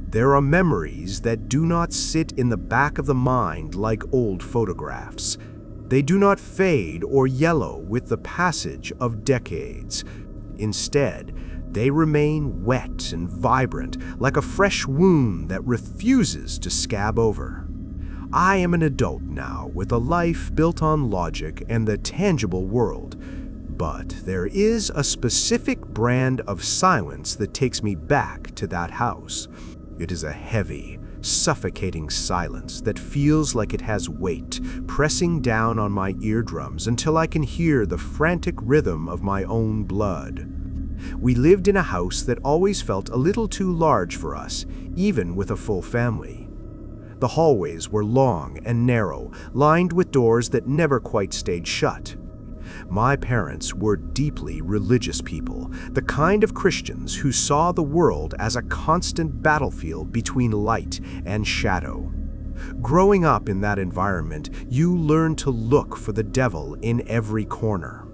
There are memories that do not sit in the back of the mind like old photographs. They do not fade or yellow with the passage of decades. Instead, they remain wet and vibrant, like a fresh wound that refuses to scab over. I am an adult now, with a life built on logic and the tangible world. But there is a specific brand of silence that takes me back to that house. It is a heavy, suffocating silence that feels like it has weight, pressing down on my eardrums until I can hear the frantic rhythm of my own blood. We lived in a house that always felt a little too large for us, even with a full family. The hallways were long and narrow, lined with doors that never quite stayed shut. My parents were deeply religious people, the kind of Christians who saw the world as a constant battlefield between light and shadow. Growing up in that environment, you learn to look for the devil in every corner.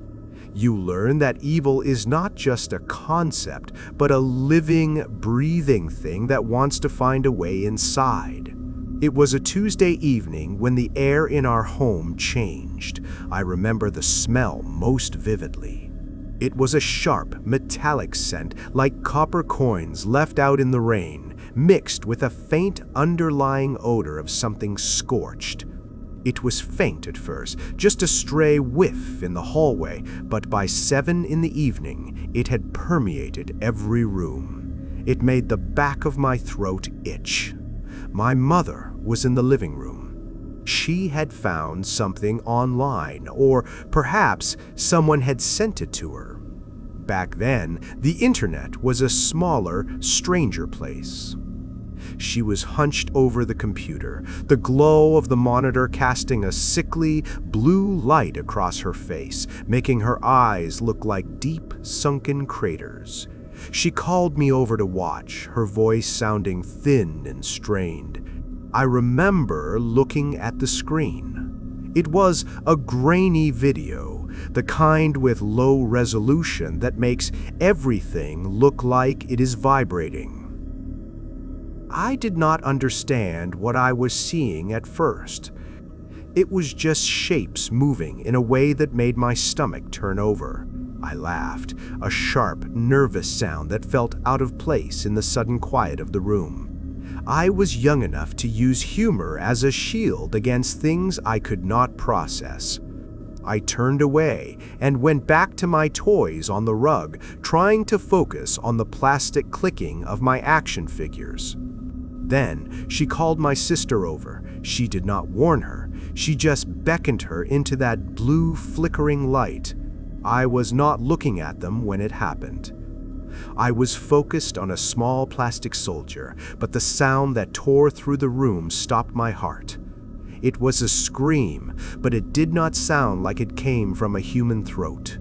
You learn that evil is not just a concept, but a living, breathing thing that wants to find a way inside. It was a Tuesday evening when the air in our home changed. I remember the smell most vividly. It was a sharp, metallic scent, like copper coins left out in the rain, mixed with a faint underlying odor of something scorched. It was faint at first, just a stray whiff in the hallway, but by 7 in the evening, it had permeated every room. It made the back of my throat itch. My mother was in the living room. She had found something online, or perhaps someone had sent it to her. Back then, the internet was a smaller, stranger place. She was hunched over the computer, the glow of the monitor casting a sickly, blue light across her face, making her eyes look like deep, sunken craters. She called me over to watch, her voice sounding thin and strained. I remember looking at the screen. It was a grainy video, the kind with low resolution that makes everything look like it is vibrating. I did not understand what I was seeing at first. It was just shapes moving in a way that made my stomach turn over. I laughed, a sharp, nervous sound that felt out of place in the sudden quiet of the room. I was young enough to use humor as a shield against things I could not process. I turned away and went back to my toys on the rug, trying to focus on the plastic clicking of my action figures. Then she called my sister over. She did not warn her. She just beckoned her into that blue flickering light. I was not looking at them when it happened. I was focused on a small plastic soldier, but the sound that tore through the room stopped my heart. It was a scream, but it did not sound like it came from a human throat.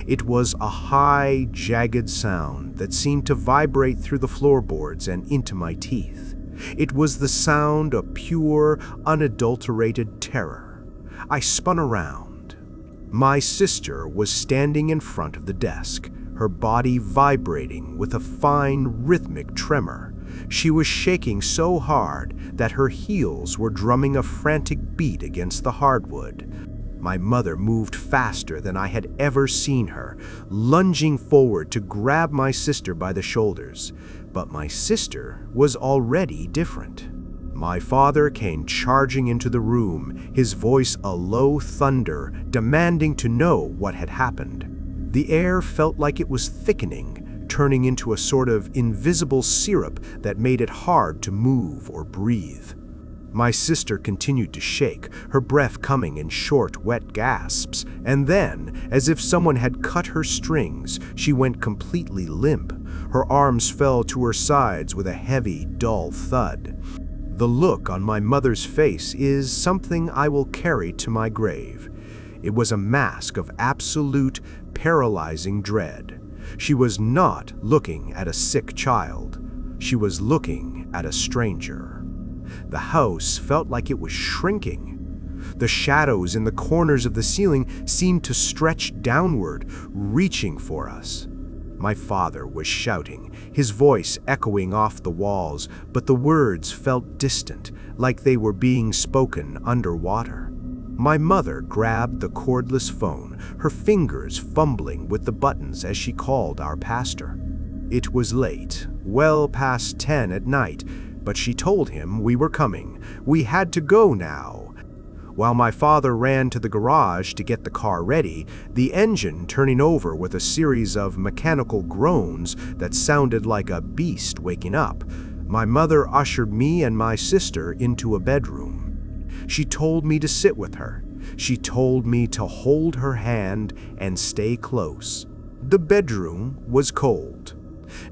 It was a high, jagged sound that seemed to vibrate through the floorboards and into my teeth. It was the sound of pure, unadulterated terror. I spun around. My sister was standing in front of the desk, her body vibrating with a fine, rhythmic tremor. She was shaking so hard that her heels were drumming a frantic beat against the hardwood. My mother moved faster than I had ever seen her, lunging forward to grab my sister by the shoulders. But my sister was already different. My father came charging into the room, his voice a low thunder, demanding to know what had happened. The air felt like it was thickening, turning into a sort of invisible syrup that made it hard to move or breathe. My sister continued to shake, her breath coming in short, wet gasps, and then, as if someone had cut her strings, she went completely limp. Her arms fell to her sides with a heavy, dull thud. The look on my mother's face is something I will carry to my grave. It was a mask of absolute, paralyzing dread. She was not looking at a sick child. She was looking at a stranger. The house felt like it was shrinking. The shadows in the corners of the ceiling seemed to stretch downward, reaching for us. My father was shouting, his voice echoing off the walls, but the words felt distant, like they were being spoken underwater. My mother grabbed the cordless phone, her fingers fumbling with the buttons as she called our pastor. It was late, well past 10 at night, but she told him we were coming. We had to go now. While my father ran to the garage to get the car ready, the engine turning over with a series of mechanical groans that sounded like a beast waking up, my mother ushered me and my sister into a bedroom. She told me to sit with her. She told me to hold her hand and stay close. The bedroom was cold.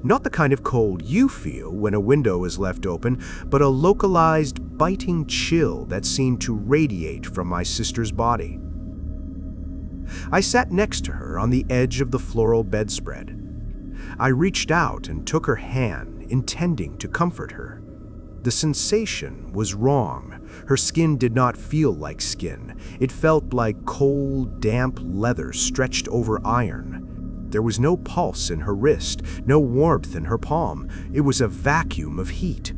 Not the kind of cold you feel when a window is left open, but a localized, biting chill that seemed to radiate from my sister's body. I sat next to her on the edge of the floral bedspread. I reached out and took her hand, intending to comfort her. The sensation was wrong. Her skin did not feel like skin. It felt like cold, damp leather stretched over iron. There was no pulse in her wrist, no warmth in her palm. It was a vacuum of heat.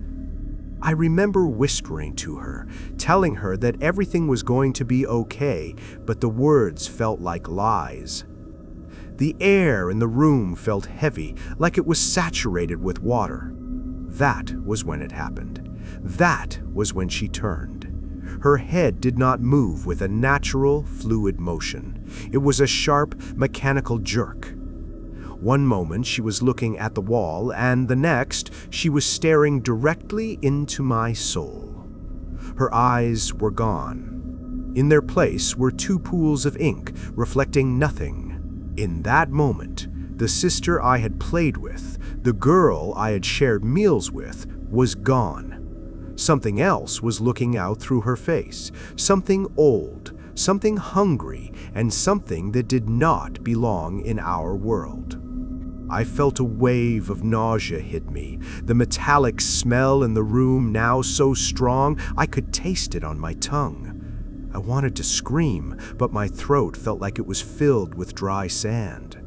I remember whispering to her, telling her that everything was going to be okay, but the words felt like lies. The air in the room felt heavy, like it was saturated with water. That was when it happened. That was when she turned. Her head did not move with a natural, fluid motion. It was a sharp, mechanical jerk. One moment she was looking at the wall, and the next she was staring directly into my soul. Her eyes were gone. In their place were two pools of ink, reflecting nothing. In that moment, the sister I had played with, the girl I had shared meals with, was gone. Something else was looking out through her face, something old, something hungry, and something that did not belong in our world. I felt a wave of nausea hit me, the metallic smell in the room now so strong I could taste it on my tongue. I wanted to scream, but my throat felt like it was filled with dry sand.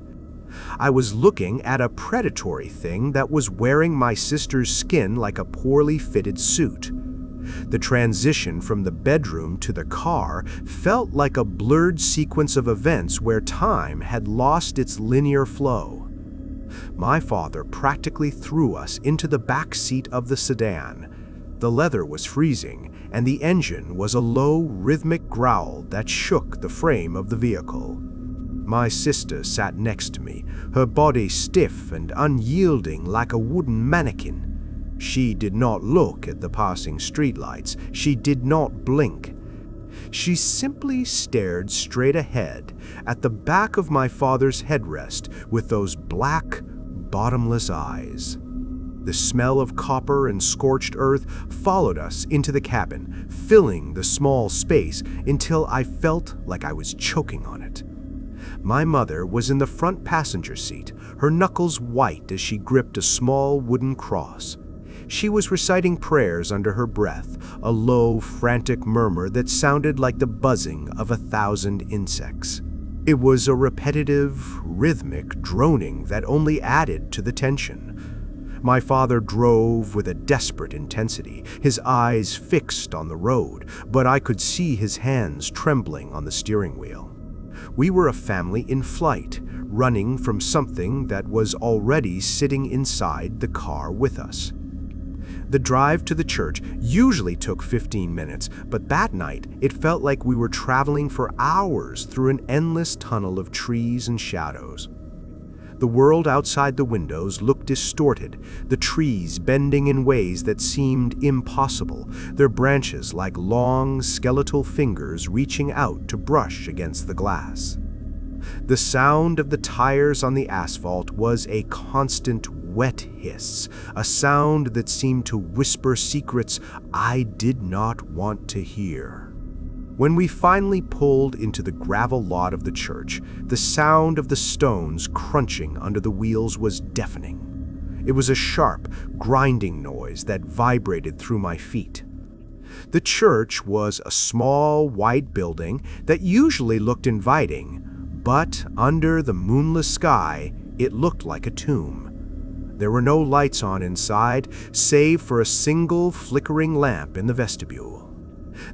I was looking at a predatory thing that was wearing my sister's skin like a poorly fitted suit. The transition from the bedroom to the car felt like a blurred sequence of events where time had lost its linear flow. My father practically threw us into the back seat of the sedan. The leather was freezing, and the engine was a low, rhythmic growl that shook the frame of the vehicle. My sister sat next to me, her body stiff and unyielding like a wooden mannequin. She did not look at the passing streetlights. She did not blink. She simply stared straight ahead at the back of my father's headrest with those black, bottomless eyes. The smell of copper and scorched earth followed us into the cabin, filling the small space until I felt like I was choking on it. My mother was in the front passenger seat, her knuckles white as she gripped a small wooden cross. She was reciting prayers under her breath, a low, frantic murmur that sounded like the buzzing of 1,000 insects. It was a repetitive, rhythmic droning that only added to the tension. My father drove with a desperate intensity, his eyes fixed on the road, but I could see his hands trembling on the steering wheel. We were a family in flight, running from something that was already sitting inside the car with us. The drive to the church usually took 15 minutes, but that night it felt like we were traveling for hours through an endless tunnel of trees and shadows. The world outside the windows looked distorted, the trees bending in ways that seemed impossible, their branches like long, skeletal fingers reaching out to brush against the glass. The sound of the tires on the asphalt was a constant wet hiss, a sound that seemed to whisper secrets I did not want to hear. When we finally pulled into the gravel lot of the church, the sound of the stones crunching under the wheels was deafening. It was a sharp, grinding noise that vibrated through my feet. The church was a small, white building that usually looked inviting, but under the moonless sky, It looked like a tomb. There were no lights on inside, save for a single flickering lamp in the vestibule.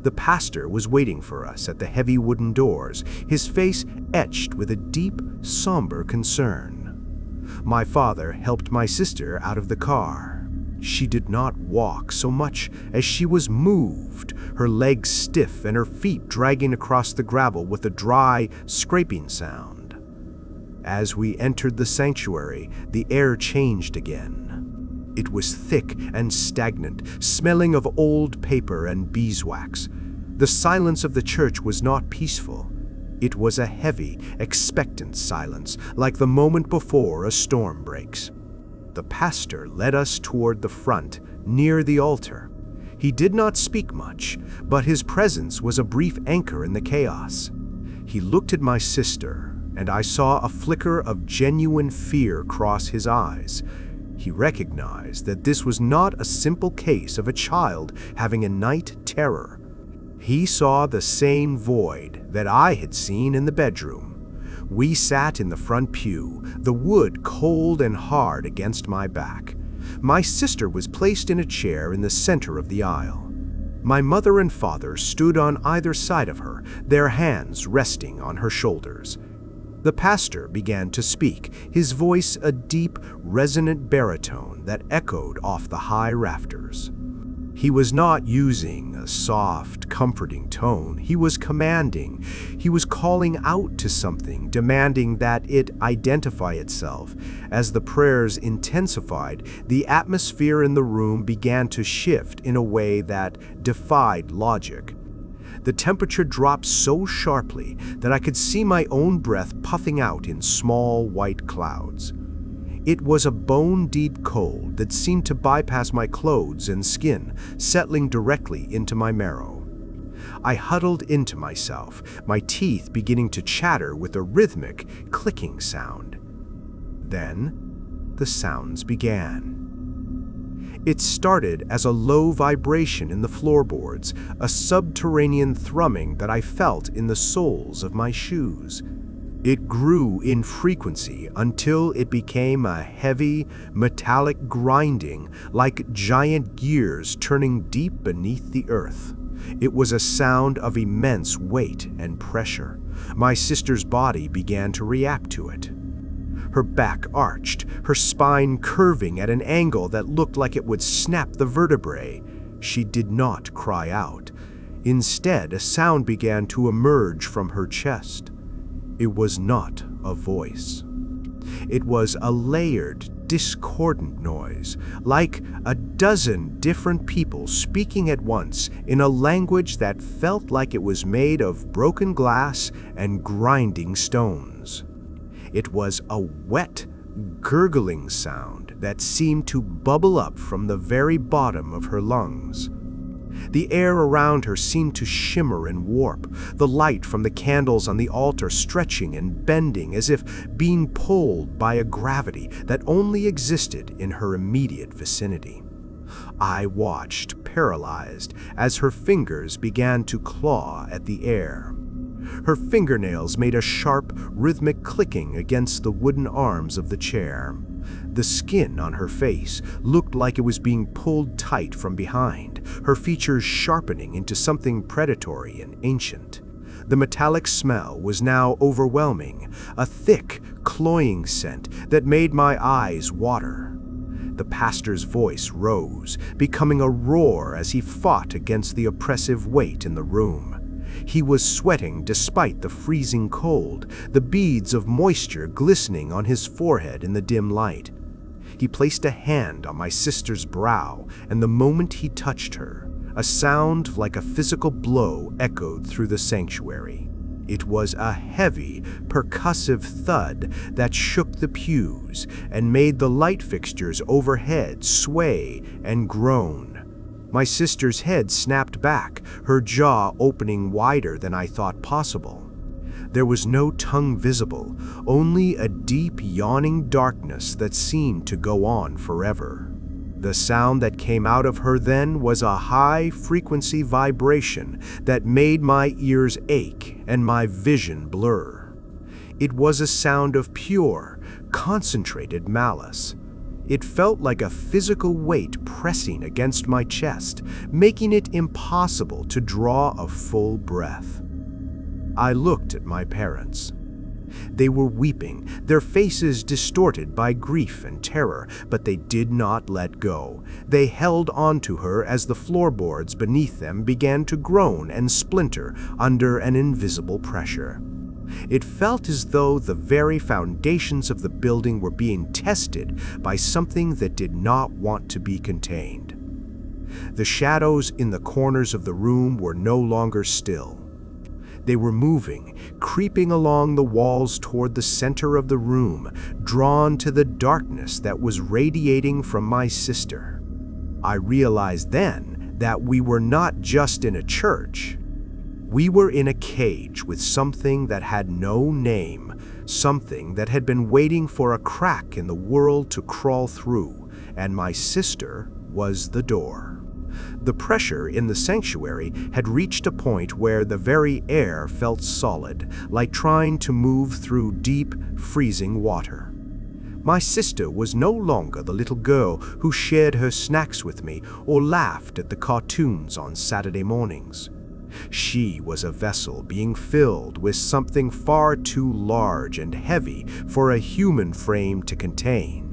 The pastor was waiting for us at the heavy wooden doors, his face etched with a deep, somber concern. My father helped my sister out of the car. She did not walk so much as she was moved, her legs stiff and her feet dragging across the gravel with a dry, scraping sound. As we entered the sanctuary, the air changed again. It was thick and stagnant, smelling of old paper and beeswax. The silence of the church was not peaceful. It was a heavy, expectant silence, like the moment before a storm breaks. The pastor led us toward the front, near the altar. He did not speak much, but his presence was a brief anchor in the chaos. He looked at my sister, and I saw a flicker of genuine fear cross his eyes. He recognized that this was not a simple case of a child having a night terror. He saw the same void that I had seen in the bedroom. We sat in the front pew, the wood cold and hard against my back. My sister was placed in a chair in the center of the aisle. My mother and father stood on either side of her, their hands resting on her shoulders. The pastor began to speak, his voice a deep, resonant baritone that echoed off the high rafters. He was not using a soft, comforting tone. He was commanding. He was calling out to something, demanding that it identify itself. As the prayers intensified, the atmosphere in the room began to shift in a way that defied logic. The temperature dropped so sharply that I could see my own breath puffing out in small white clouds. It was a bone-deep cold that seemed to bypass my clothes and skin, settling directly into my marrow. I huddled into myself, my teeth beginning to chatter with a rhythmic, clicking sound. Then, the sounds began. It started as a low vibration in the floorboards, a subterranean thrumming that I felt in the soles of my shoes. It grew in frequency until it became a heavy, metallic grinding, like giant gears turning deep beneath the earth. It was a sound of immense weight and pressure. My sister's body began to react to it. Her back arched, her spine curving at an angle that looked like it would snap the vertebrae. She did not cry out. Instead, a sound began to emerge from her chest. It was not a voice. It was a layered, discordant noise, like a dozen different people speaking at once in a language that felt like it was made of broken glass and grinding stones. It was a wet, gurgling sound that seemed to bubble up from the very bottom of her lungs. The air around her seemed to shimmer and warp, the light from the candles on the altar stretching and bending as if being pulled by a gravity that only existed in her immediate vicinity. I watched, paralyzed, as her fingers began to claw at the air. Her fingernails made a sharp, rhythmic clicking against the wooden arms of the chair. The skin on her face looked like it was being pulled tight from behind, her features sharpening into something predatory and ancient. The metallic smell was now overwhelming, a thick, cloying scent that made my eyes water. The pastor's voice rose, becoming a roar as he fought against the oppressive weight in the room. He was sweating despite the freezing cold, the beads of moisture glistening on his forehead in the dim light. He placed a hand on my sister's brow, and the moment he touched her, a sound like a physical blow echoed through the sanctuary. It was a heavy, percussive thud that shook the pews and made the light fixtures overhead sway and groan. My sister's head snapped back, her jaw opening wider than I thought possible. There was no tongue visible, only a deep, yawning darkness that seemed to go on forever. The sound that came out of her then was a high-frequency vibration that made my ears ache and my vision blur. It was a sound of pure, concentrated malice. It felt like a physical weight pressing against my chest, making it impossible to draw a full breath. I looked at my parents. They were weeping, their faces distorted by grief and terror, but they did not let go. They held onto her as the floorboards beneath them began to groan and splinter under an invisible pressure. It felt as though the very foundations of the building were being tested by something that did not want to be contained. The shadows in the corners of the room were no longer still. They were moving, creeping along the walls toward the center of the room, drawn to the darkness that was radiating from my sister. I realized then that we were not just in a church. We were in a cage with something that had no name, something that had been waiting for a crack in the world to crawl through, and my sister was the door. The pressure in the sanctuary had reached a point where the very air felt solid, like trying to move through deep, freezing water. My sister was no longer the little girl who shared her snacks with me or laughed at the cartoons on Saturday mornings. She was a vessel being filled with something far too large and heavy for a human frame to contain.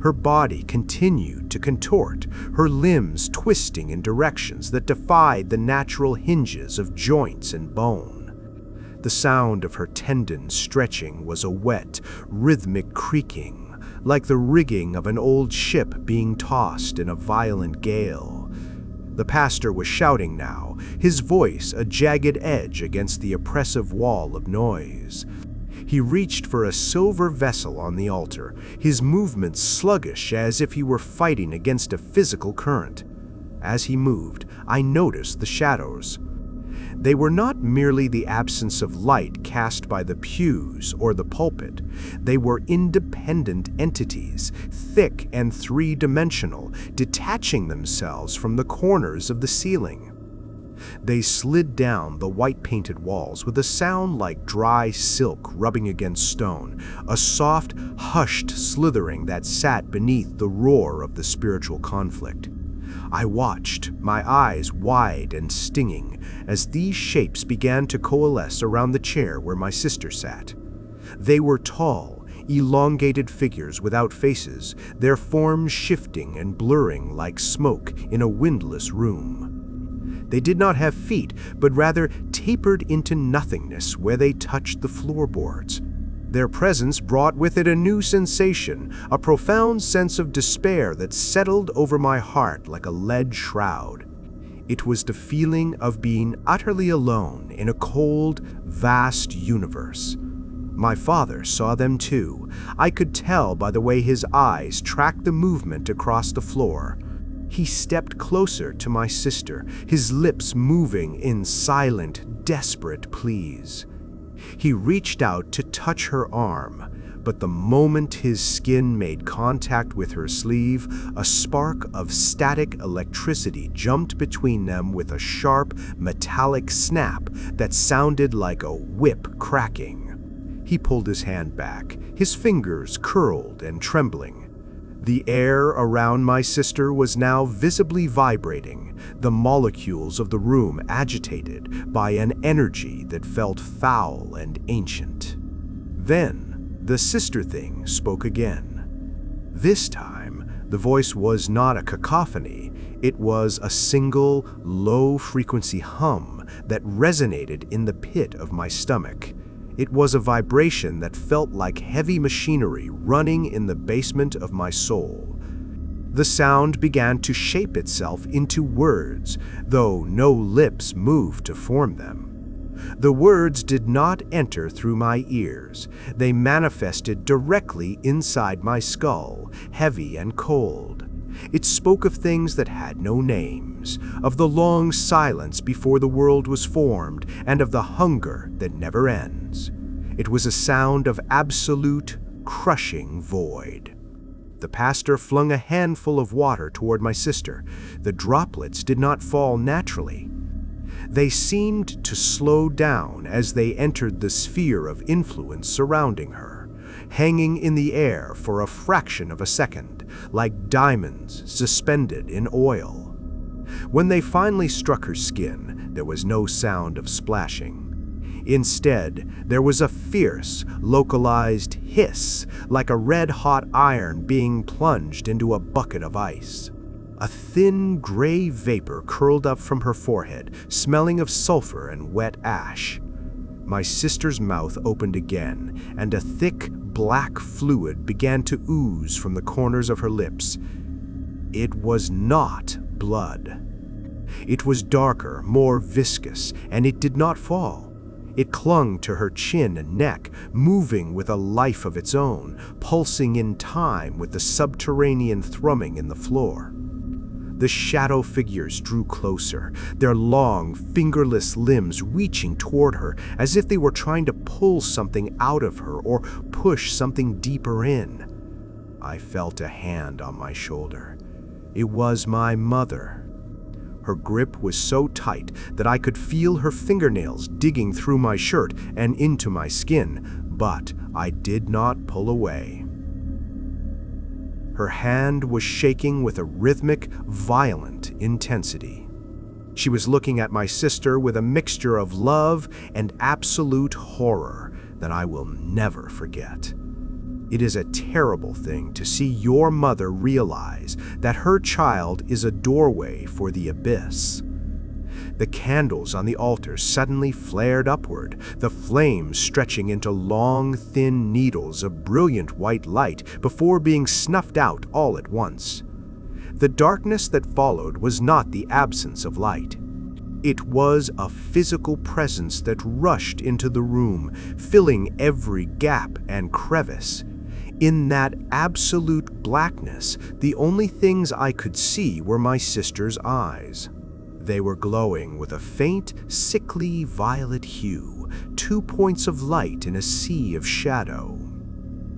Her body continued to contort, her limbs twisting in directions that defied the natural hinges of joints and bone. The sound of her tendons stretching was a wet, rhythmic creaking, like the rigging of an old ship being tossed in a violent gale. The pastor was shouting now, his voice a jagged edge against the oppressive wall of noise. He reached for a silver vessel on the altar, his movements sluggish as if he were fighting against a physical current. As he moved, I noticed the shadows. They were not merely the absence of light cast by the pews or the pulpit. They were independent entities, thick and three-dimensional, detaching themselves from the corners of the ceiling. They slid down the white-painted walls with a sound like dry silk rubbing against stone, a soft, hushed slithering that sat beneath the roar of the spiritual conflict. I watched, my eyes wide and stinging, as these shapes began to coalesce around the chair where my sister sat. They were tall, elongated figures without faces, their forms shifting and blurring like smoke in a windless room. They did not have feet, but rather tapered into nothingness where they touched the floorboards. Their presence brought with it a new sensation, a profound sense of despair that settled over my heart like a lead shroud. It was the feeling of being utterly alone in a cold, vast universe. My father saw them too. I could tell by the way his eyes tracked the movement across the floor. He stepped closer to my sister, his lips moving in silent, desperate pleas. He reached out to touch her arm, but the moment his skin made contact with her sleeve, a spark of static electricity jumped between them with a sharp, metallic snap that sounded like a whip cracking. He pulled his hand back, his fingers curled and trembling. The air around my sister was now visibly vibrating, the molecules of the room agitated by an energy that felt foul and ancient. Then, the sister thing spoke again. This time, the voice was not a cacophony, it was a single, low-frequency hum that resonated in the pit of my stomach. It was a vibration that felt like heavy machinery running in the basement of my soul. The sound began to shape itself into words, though no lips moved to form them. The words did not enter through my ears. They manifested directly inside my skull, heavy and cold. It spoke of things that had no names, of the long silence before the world was formed, and of the hunger that never ends. It was a sound of absolute, crushing void. The pastor flung a handful of water toward my sister. The droplets did not fall naturally. They seemed to slow down as they entered the sphere of influence surrounding her, hanging in the air for a fraction of a second, like diamonds suspended in oil. When they finally struck her skin, there was no sound of splashing. Instead, there was a fierce, localized hiss, like a red-hot iron being plunged into a bucket of ice. A thin, gray vapor curled up from her forehead, smelling of sulfur and wet ash. My sister's mouth opened again, and a thick, black fluid began to ooze from the corners of her lips. It was not blood. It was darker, more viscous, and it did not fall. It clung to her chin and neck, moving with a life of its own, pulsing in time with the subterranean thrumming in the floor. The shadow figures drew closer, their long, fingerless limbs reaching toward her as if they were trying to pull something out of her or push something deeper in. I felt a hand on my shoulder. It was my mother. Her grip was so tight that I could feel her fingernails digging through my shirt and into my skin, but I did not pull away. Her hand was shaking with a rhythmic, violent intensity. She was looking at my sister with a mixture of love and absolute horror that I will never forget. It is a terrible thing to see your mother realize that her child is a doorway for the abyss. The candles on the altar suddenly flared upward, the flames stretching into long, thin needles of brilliant white light before being snuffed out all at once. The darkness that followed was not the absence of light. It was a physical presence that rushed into the room, filling every gap and crevice. In that absolute blackness, the only things I could see were my sister's eyes. They were glowing with a faint, sickly violet hue, 2 points of light in a sea of shadow.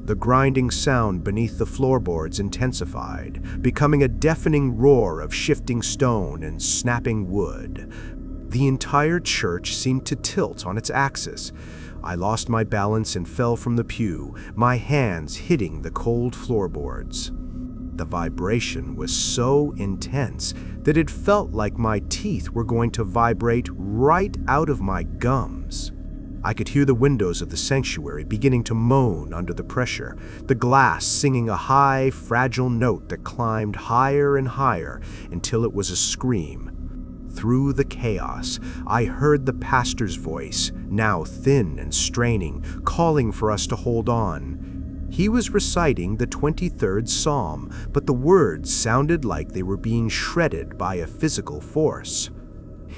The grinding sound beneath the floorboards intensified, becoming a deafening roar of shifting stone and snapping wood. The entire church seemed to tilt on its axis. I lost my balance and fell from the pew, my hands hitting the cold floorboards. The vibration was so intense that it felt like my teeth were going to vibrate right out of my gums. I could hear the windows of the sanctuary beginning to moan under the pressure, the glass singing a high, fragile note that climbed higher and higher until it was a scream. Through the chaos, I heard the pastor's voice, now thin and straining, calling for us to hold on. He was reciting the 23rd Psalm, but the words sounded like they were being shredded by a physical force.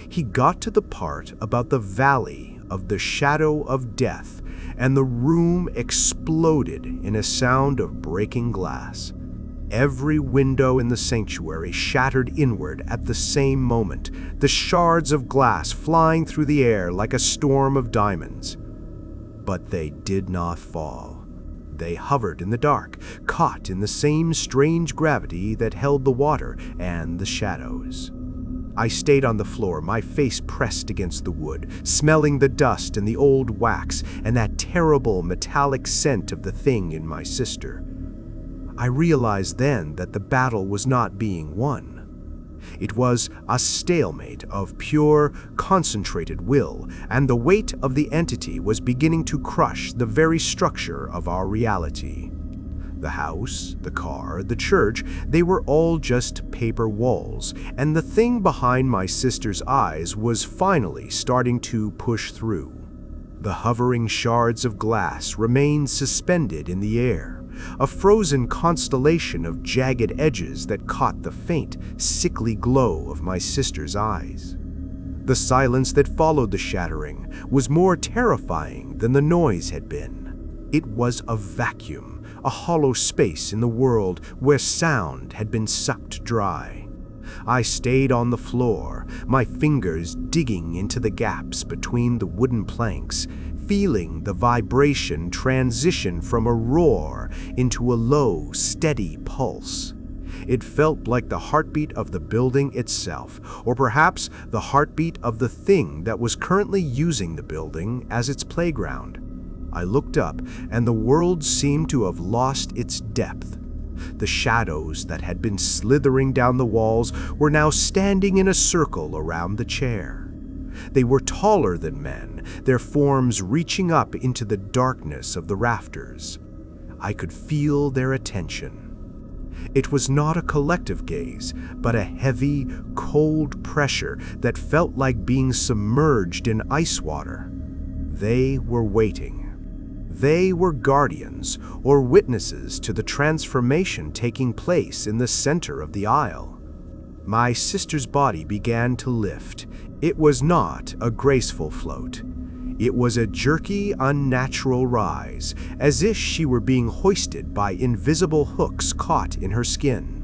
He got to the part about the valley of the shadow of death, and the room exploded in a sound of breaking glass. Every window in the sanctuary shattered inward at the same moment, the shards of glass flying through the air like a storm of diamonds. But they did not fall. They hovered in the dark, caught in the same strange gravity that held the water and the shadows. I stayed on the floor, my face pressed against the wood, smelling the dust and the old wax and that terrible metallic scent of the thing in my sister. I realized then that the battle was not being won. It was a stalemate of pure, concentrated will, and the weight of the entity was beginning to crush the very structure of our reality. The house, the car, the church, they were all just paper walls, and the thing behind my sister's eyes was finally starting to push through. The hovering shards of glass remained suspended in the air, a frozen constellation of jagged edges that caught the faint, sickly glow of my sister's eyes. The silence that followed the shattering was more terrifying than the noise had been. It was a vacuum, a hollow space in the world where sound had been sucked dry. I stayed on the floor, my fingers digging into the gaps between the wooden planks, feeling the vibration transition from a roar into a low, steady pulse. It felt like the heartbeat of the building itself, or perhaps the heartbeat of the thing that was currently using the building as its playground. I looked up, and the world seemed to have lost its depth. The shadows that had been slithering down the walls were now standing in a circle around the chair. They were taller than men, their forms reaching up into the darkness of the rafters. I could feel their attention. It was not a collective gaze, but a heavy, cold pressure that felt like being submerged in ice water. They were waiting. They were guardians or witnesses to the transformation taking place in the center of the aisle. My sister's body began to lift. It was not a graceful float. It was a jerky, unnatural rise, as if she were being hoisted by invisible hooks caught in her skin.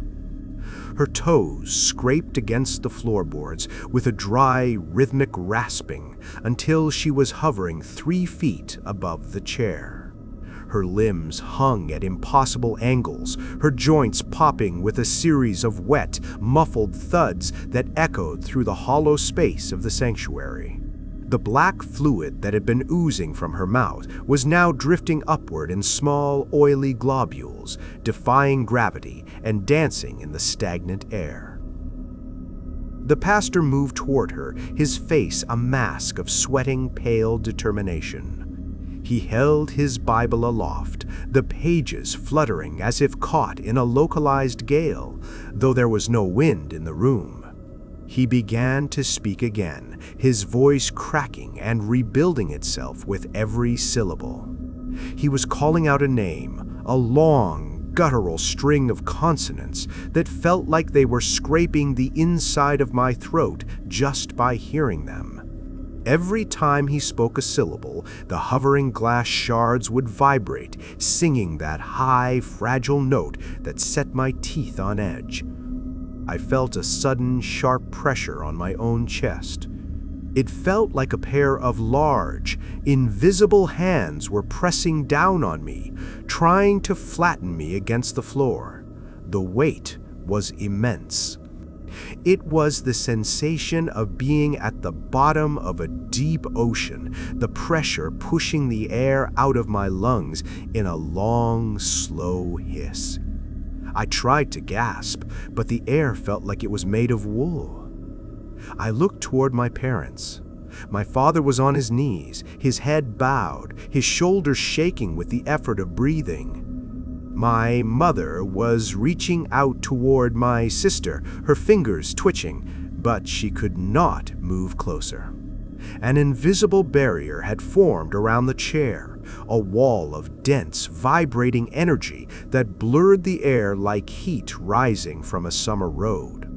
Her toes scraped against the floorboards with a dry, rhythmic rasping until she was hovering 3 feet above the chair. Her limbs hung at impossible angles, her joints popping with a series of wet, muffled thuds that echoed through the hollow space of the sanctuary. The black fluid that had been oozing from her mouth was now drifting upward in small, oily globules, defying gravity and dancing in the stagnant air. The pastor moved toward her, his face a mask of sweating, pale determination. He held his Bible aloft, the pages fluttering as if caught in a localized gale, though there was no wind in the room. He began to speak again, his voice cracking and rebuilding itself with every syllable. He was calling out a name, a long, guttural string of consonants that felt like they were scraping the inside of my throat just by hearing them. Every time he spoke a syllable, the hovering glass shards would vibrate, singing that high, fragile note that set my teeth on edge. I felt a sudden, sharp pressure on my own chest. It felt like a pair of large, invisible hands were pressing down on me, trying to flatten me against the floor. The weight was immense. It was the sensation of being at the bottom of a deep ocean, the pressure pushing the air out of my lungs in a long, slow hiss. I tried to gasp, but the air felt like it was made of wool. I looked toward my parents. My father was on his knees, his head bowed, his shoulders shaking with the effort of breathing. My mother was reaching out toward my sister, her fingers twitching, but she could not move closer. An invisible barrier had formed around the chair, a wall of dense, vibrating energy that blurred the air like heat rising from a summer road.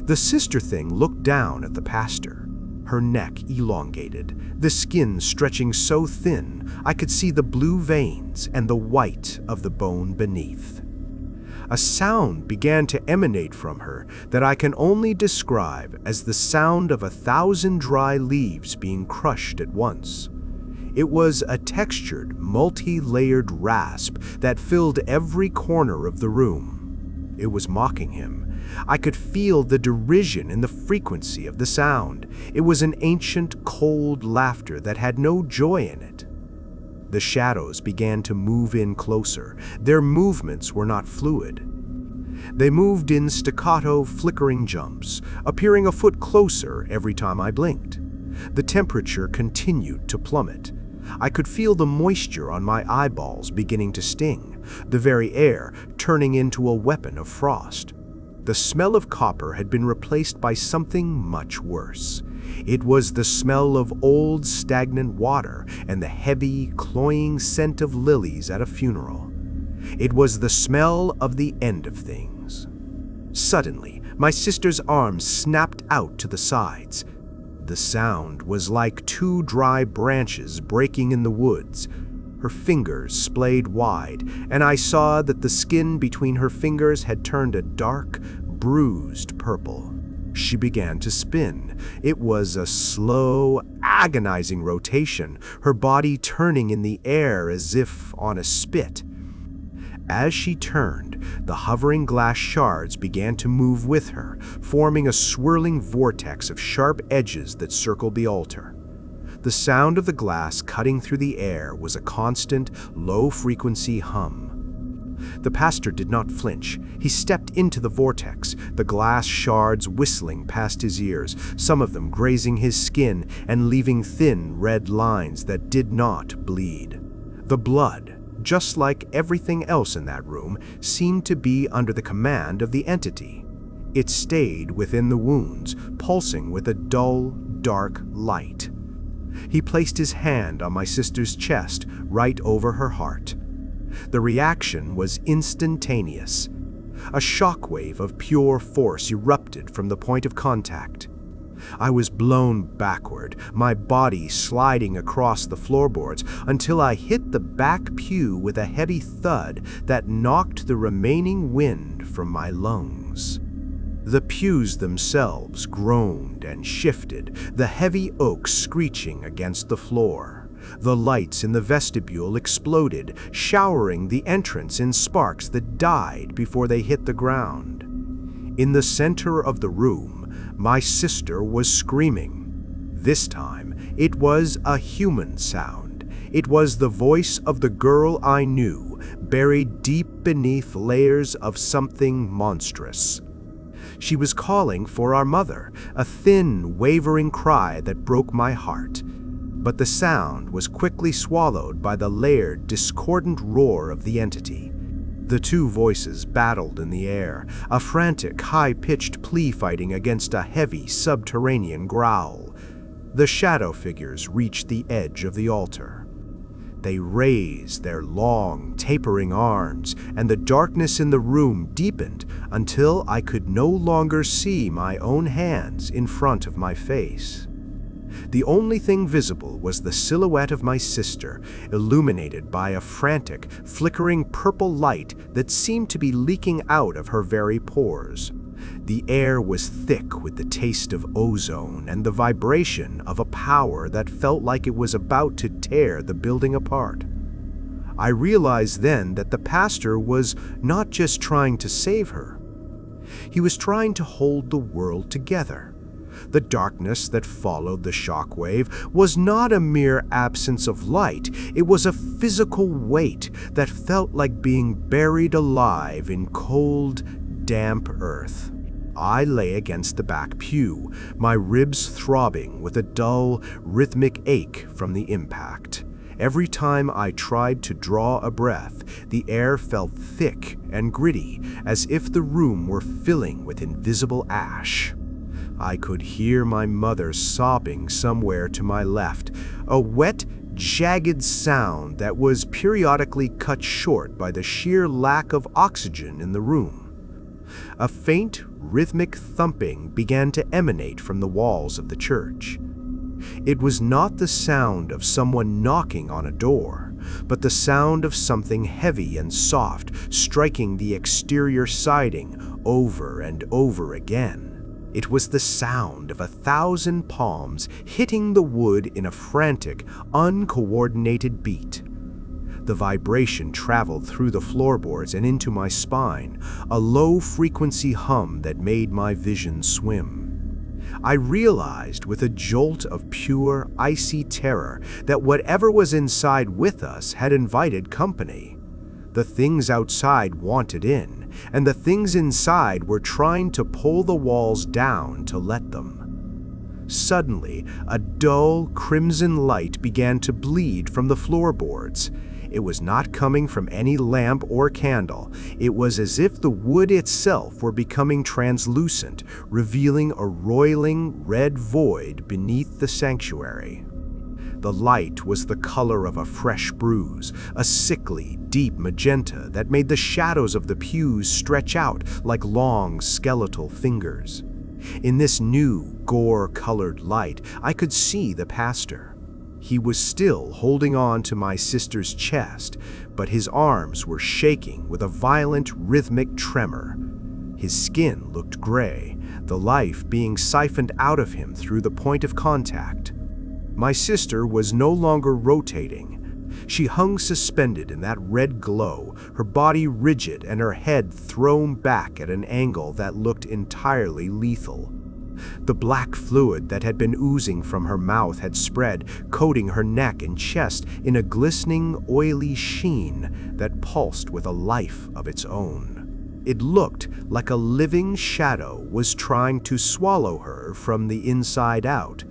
The sister thing looked down at the pastor, her neck elongated, the skin stretching so thin I could see the blue veins and the white of the bone beneath. A sound began to emanate from her that I can only describe as the sound of 1,000 dry leaves being crushed at once. It was a textured, multi-layered rasp that filled every corner of the room. It was mocking him. I could feel the derision in the frequency of the sound. It was an ancient, cold laughter that had no joy in it. The shadows began to move in closer. Their movements were not fluid. They moved in staccato, flickering jumps, appearing a foot closer every time I blinked. The temperature continued to plummet. I could feel the moisture on my eyeballs beginning to sting, the very air turning into a weapon of frost. The smell of copper had been replaced by something much worse. It was the smell of old, stagnant water and the heavy, cloying scent of lilies at a funeral. It was the smell of the end of things. Suddenly, my sister's arms snapped out to the sides. The sound was like 2 dry branches breaking in the woods. Her fingers splayed wide, and I saw that the skin between her fingers had turned a dark, bruised purple. She began to spin. It was a slow, agonizing rotation, her body turning in the air as if on a spit. As she turned, the hovering glass shards began to move with her, forming a swirling vortex of sharp edges that circled the altar. The sound of the glass cutting through the air was a constant, low-frequency hum. The pastor did not flinch. He stepped into the vortex, the glass shards whistling past his ears, some of them grazing his skin and leaving thin red lines that did not bleed. The blood, just like everything else in that room, seemed to be under the command of the entity. It stayed within the wounds, pulsing with a dull, dark light. He placed his hand on my sister's chest, right over her heart. The reaction was instantaneous. A shockwave of pure force erupted from the point of contact. I was blown backward, my body sliding across the floorboards until I hit the back pew with a heavy thud that knocked the remaining wind from my lungs. The pews themselves groaned and shifted, the heavy oak screeching against the floor. The lights in the vestibule exploded, showering the entrance in sparks that died before they hit the ground. In the center of the room, my sister was screaming. This time, it was a human sound. It was the voice of the girl I knew, buried deep beneath layers of something monstrous. She was calling for our mother, a thin, wavering cry that broke my heart. But the sound was quickly swallowed by the layered, discordant roar of the entity. The two voices battled in the air, a frantic, high-pitched plea fighting against a heavy, subterranean growl. The shadow figures reached the edge of the altar. They raised their long, tapering arms, and the darkness in the room deepened until I could no longer see my own hands in front of my face. The only thing visible was the silhouette of my sister, illuminated by a frantic, flickering purple light that seemed to be leaking out of her very pores. The air was thick with the taste of ozone and the vibration of a power that felt like it was about to tear the building apart. I realized then that the pastor was not just trying to save her. He was trying to hold the world together. The darkness that followed the shockwave was not a mere absence of light. It was a physical weight that felt like being buried alive in cold, damp earth. I lay against the back pew, my ribs throbbing with a dull, rhythmic ache from the impact. Every time I tried to draw a breath, the air felt thick and gritty, as if the room were filling with invisible ash. I could hear my mother sobbing somewhere to my left, a wet, jagged sound that was periodically cut short by the sheer lack of oxygen in the room. A faint, rhythmic thumping began to emanate from the walls of the church. It was not the sound of someone knocking on a door, but the sound of something heavy and soft striking the exterior siding over and over again. It was the sound of 1,000 palms hitting the wood in a frantic, uncoordinated beat. The vibration traveled through the floorboards and into my spine, a low-frequency hum that made my vision swim. I realized with a jolt of pure, icy terror that whatever was inside with us had invited company. The things outside wanted in, and the things inside were trying to pull the walls down to let them. Suddenly, a dull, crimson light began to bleed from the floorboards. It was not coming from any lamp or candle. It was as if the wood itself were becoming translucent, revealing a roiling red void beneath the sanctuary. The light was the color of a fresh bruise, a sickly, deep magenta that made the shadows of the pews stretch out like long, skeletal fingers. In this new, gore-colored light, I could see the pastor. He was still holding on to my sister's chest, but his arms were shaking with a violent, rhythmic tremor. His skin looked gray, the life being siphoned out of him through the point of contact. My sister was no longer rotating. She hung suspended in that red glow, her body rigid and her head thrown back at an angle that looked entirely lethal. The black fluid that had been oozing from her mouth had spread, coating her neck and chest in a glistening, oily sheen that pulsed with a life of its own. It looked like a living shadow was trying to swallow her from the inside out.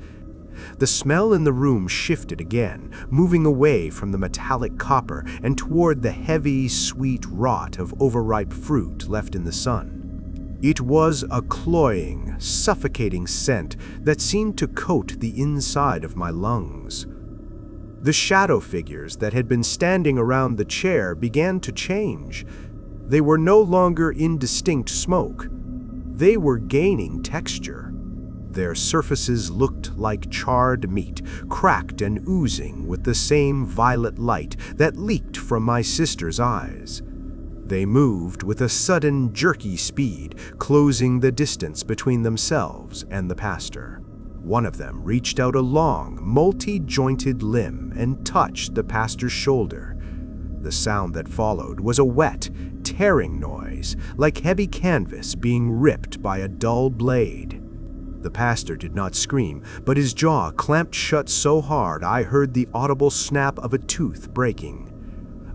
The smell in the room shifted again, moving away from the metallic copper and toward the heavy, sweet rot of overripe fruit left in the sun. It was a cloying, suffocating scent that seemed to coat the inside of my lungs. The shadow figures that had been standing around the chair began to change. They were no longer indistinct smoke. They were gaining texture. Their surfaces looked like charred meat, cracked and oozing with the same violet light that leaked from my sister's eyes. They moved with a sudden, jerky speed, closing the distance between themselves and the pastor. One of them reached out a long, multi-jointed limb and touched the pastor's shoulder. The sound that followed was a wet, tearing noise, like heavy canvas being ripped by a dull blade. The pastor did not scream, but his jaw clamped shut so hard I heard the audible snap of a tooth breaking.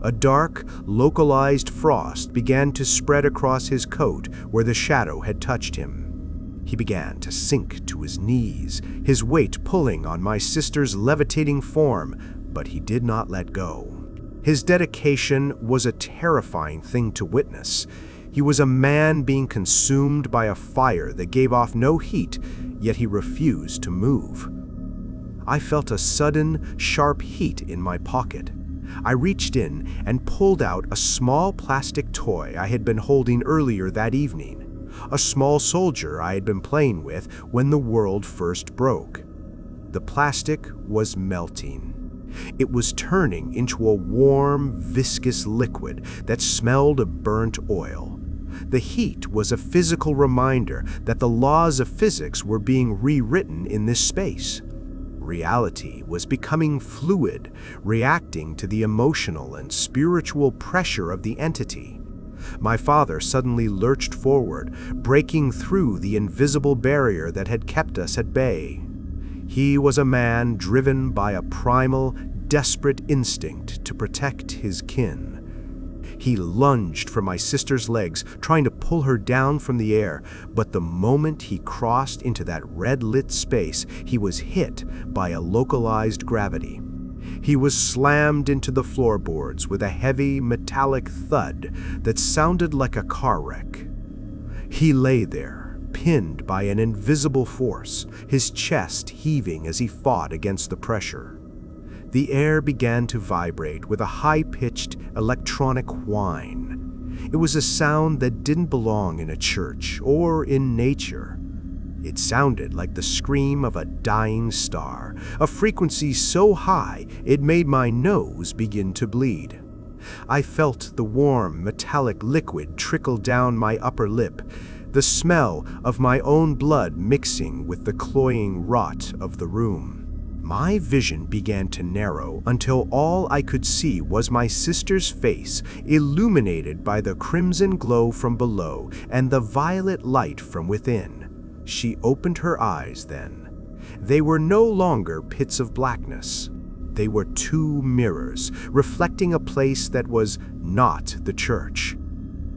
A dark, localized frost began to spread across his coat where the shadow had touched him. He began to sink to his knees, his weight pulling on my sister's levitating form, but he did not let go. His dedication was a terrifying thing to witness. He was a man being consumed by a fire that gave off no heat, yet he refused to move. I felt a sudden, sharp heat in my pocket. I reached in and pulled out a small plastic toy I had been holding earlier that evening, a small soldier I had been playing with when the world first broke. The plastic was melting. It was turning into a warm, viscous liquid that smelled of burnt oil. The heat was a physical reminder that the laws of physics were being rewritten in this space. Reality was becoming fluid, reacting to the emotional and spiritual pressure of the entity. My father suddenly lurched forward, breaking through the invisible barrier that had kept us at bay. He was a man driven by a primal, desperate instinct to protect his kin. He lunged for my sister's legs, trying to pull her down from the air, but the moment he crossed into that red-lit space, he was hit by a localized gravity. He was slammed into the floorboards with a heavy, metallic thud that sounded like a car wreck. He lay there, pinned by an invisible force, his chest heaving as he fought against the pressure. The air began to vibrate with a high-pitched electronic whine. It was a sound that didn't belong in a church or in nature. It sounded like the scream of a dying star, a frequency so high it made my nose begin to bleed. I felt the warm, metallic liquid trickle down my upper lip, the smell of my own blood mixing with the cloying rot of the room. My vision began to narrow until all I could see was my sister's face, illuminated by the crimson glow from below and the violet light from within. She opened her eyes then. They were no longer pits of blackness. They were two mirrors, reflecting a place that was not the church.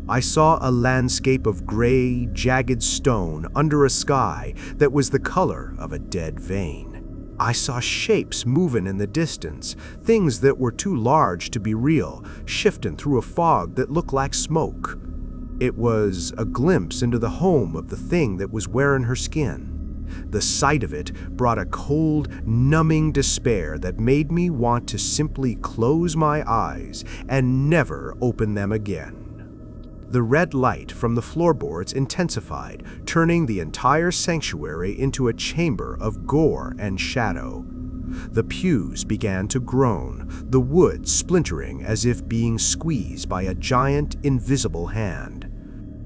I saw a landscape of gray, jagged stone under a sky that was the color of a dead vein. I saw shapes moving in the distance, things that were too large to be real, shifting through a fog that looked like smoke. It was a glimpse into the home of the thing that was wearing her skin. The sight of it brought a cold, numbing despair that made me want to simply close my eyes and never open them again. The red light from the floorboards intensified, turning the entire sanctuary into a chamber of gore and shadow. The pews began to groan, the wood splintering as if being squeezed by a giant, invisible hand.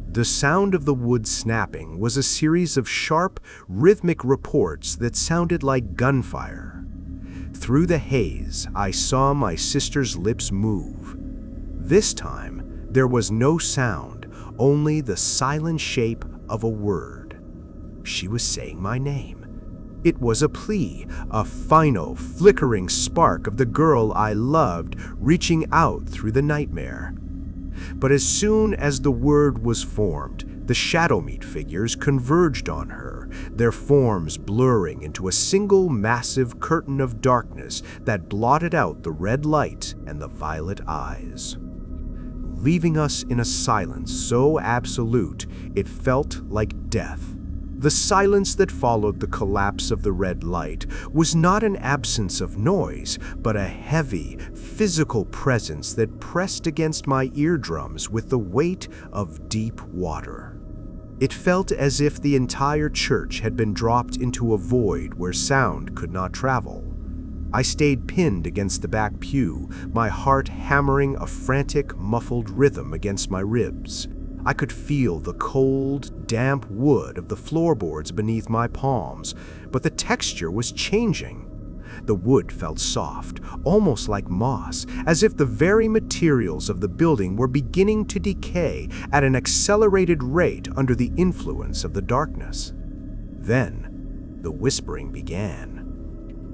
The sound of the wood snapping was a series of sharp, rhythmic reports that sounded like gunfire. Through the haze, I saw my sister's lips move. This time, there was no sound, only the silent shape of a word. She was saying my name. It was a plea, a final, flickering spark of the girl I loved reaching out through the nightmare. But as soon as the word was formed, the shadow meat figures converged on her, their forms blurring into a single massive curtain of darkness that blotted out the red light and the violet eyes, leaving us in a silence so absolute it felt like death. The silence that followed the collapse of the red light was not an absence of noise, but a heavy, physical presence that pressed against my eardrums with the weight of deep water. It felt as if the entire church had been dropped into a void where sound could not travel. I stayed pinned against the back pew, my heart hammering a frantic, muffled rhythm against my ribs. I could feel the cold, damp wood of the floorboards beneath my palms, but the texture was changing. The wood felt soft, almost like moss, as if the very materials of the building were beginning to decay at an accelerated rate under the influence of the darkness. Then, the whispering began.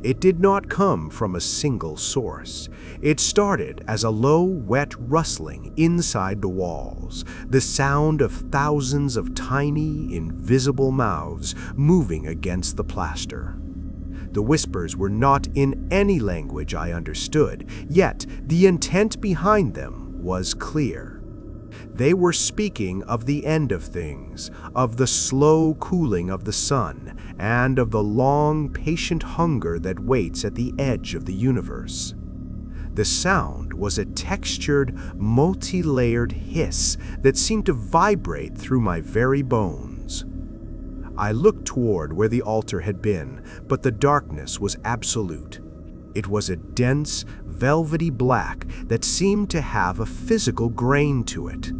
It did not come from a single source. It started as a low, wet rustling inside the walls, the sound of thousands of tiny, invisible mouths moving against the plaster. The whispers were not in any language I understood, yet the intent behind them was clear. They were speaking of the end of things, of the slow cooling of the sun, and of the long, patient hunger that waits at the edge of the universe. The sound was a textured, multi-layered hiss that seemed to vibrate through my very bones. I looked toward where the altar had been, but the darkness was absolute. It was a dense, velvety black that seemed to have a physical grain to it.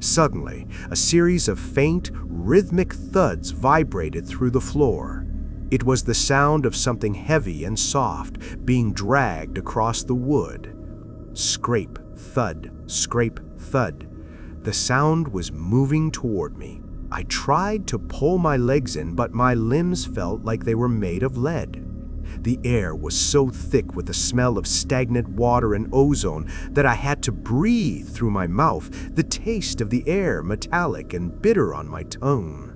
Suddenly, a series of faint, rhythmic thuds vibrated through the floor. It was the sound of something heavy and soft being dragged across the wood. Scrape, thud, scrape, thud. The sound was moving toward me. I tried to pull my legs in, but my limbs felt like they were made of lead. The air was so thick with the smell of stagnant water and ozone that I had to breathe through my mouth, the taste of the air metallic and bitter on my tongue.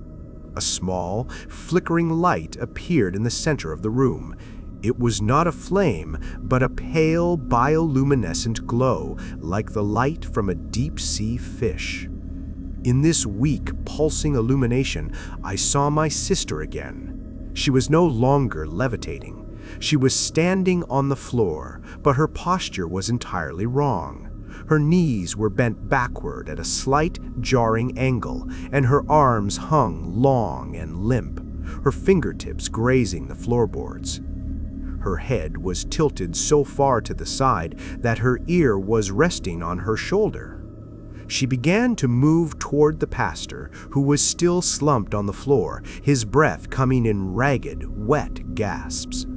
A small, flickering light appeared in the center of the room. It was not a flame, but a pale, bioluminescent glow, like the light from a deep-sea fish. In this weak, pulsing illumination, I saw my sister again. She was no longer levitating. She was standing on the floor, but her posture was entirely wrong. Her knees were bent backward at a slight, jarring angle, and her arms hung long and limp, her fingertips grazing the floorboards. Her head was tilted so far to the side that her ear was resting on her shoulder. She began to move toward the pastor, who was still slumped on the floor, his breath coming in ragged, wet gasps.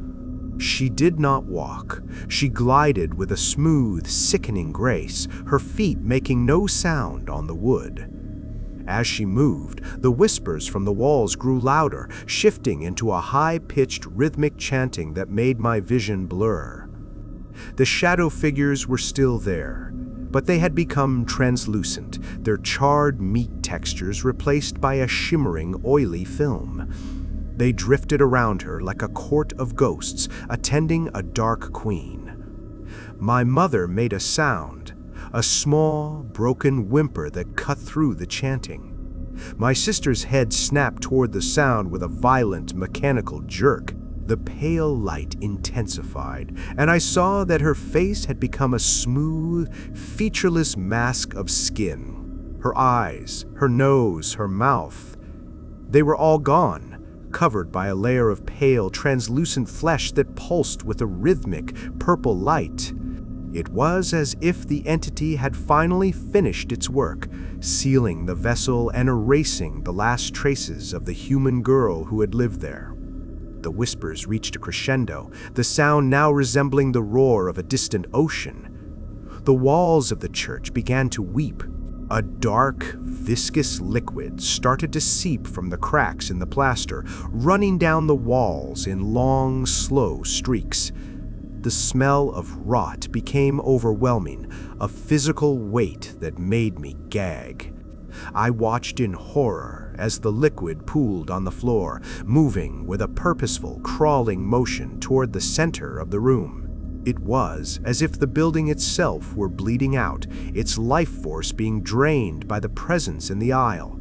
She did not walk. She glided with a smooth, sickening grace, her feet making no sound on the wood. As she moved, the whispers from the walls grew louder, shifting into a high-pitched rhythmic chanting that made my vision blur. The shadow figures were still there, but they had become translucent, their charred meat textures replaced by a shimmering, oily film. They drifted around her like a court of ghosts attending a dark queen. My mother made a sound, a small, broken whimper that cut through the chanting. My sister's head snapped toward the sound with a violent, mechanical jerk. The pale light intensified, and I saw that her face had become a smooth, featureless mask of skin. Her eyes, her nose, her mouth, they were all gone, covered by a layer of pale, translucent flesh that pulsed with a rhythmic, purple light. It was as if the entity had finally finished its work, sealing the vessel and erasing the last traces of the human girl who had lived there. The whispers reached a crescendo, the sound now resembling the roar of a distant ocean. The walls of the church began to weep. A dark, viscous liquid started to seep from the cracks in the plaster, running down the walls in long, slow streaks. The smell of rot became overwhelming, a physical weight that made me gag. I watched in horror as the liquid pooled on the floor, moving with a purposeful, crawling motion toward the center of the room. It was as if the building itself were bleeding out, its life force being drained by the presence in the aisle.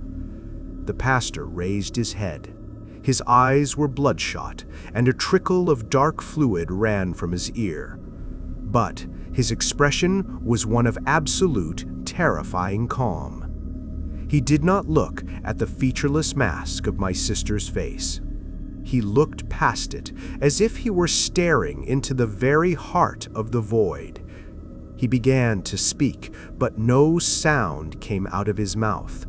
The pastor raised his head. His eyes were bloodshot, and a trickle of dark fluid ran from his ear. But his expression was one of absolute, terrifying calm. He did not look at the featureless mask of my sister's face. He looked past it, as if he were staring into the very heart of the void. He began to speak, but no sound came out of his mouth.